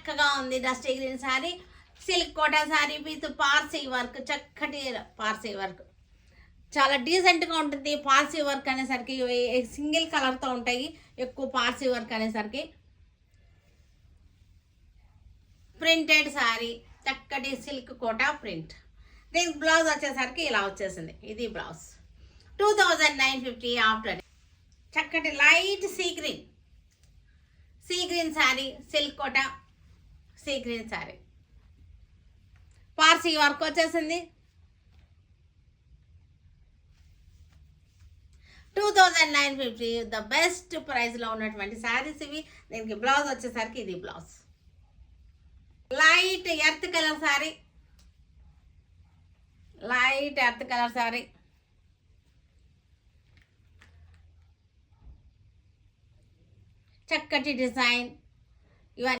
చక్కగా ఉంది. Dusty green sari, silk Kota sari with Parsi work, చక్కటి పార్సీ వర్క్, చాలా డీసెంట్గా ఉంటుంది. పార్సీ వర్క్ అనేసరికి సింగిల్ కలర్తో ఉంటాయి, ఎక్కువ పార్సీ వర్క్ అనేసరికి. ప్రింటెడ్ శారీ, చక్కటి సిల్క్ కోటా ప్రింట్. దీనికి బ్లౌజ్ వచ్చేసరికి ఇలా వచ్చేసింది. ఇది బ్లౌజ్ 2950 ఆఫ్టర్. చక్కటి light sea green sari, silk Kota sea green sari, Parsi work వచ్చేసింది. 2950 ద బెస్ట్ ప్రైస్లో ఉన్నటువంటి శారీస్ ఇవి. దీనికి బ్లౌజ్ వచ్చేసరికి ఇది blouse. Light earth colour sari, light earth colour sari, చక్కటి డిజైన్,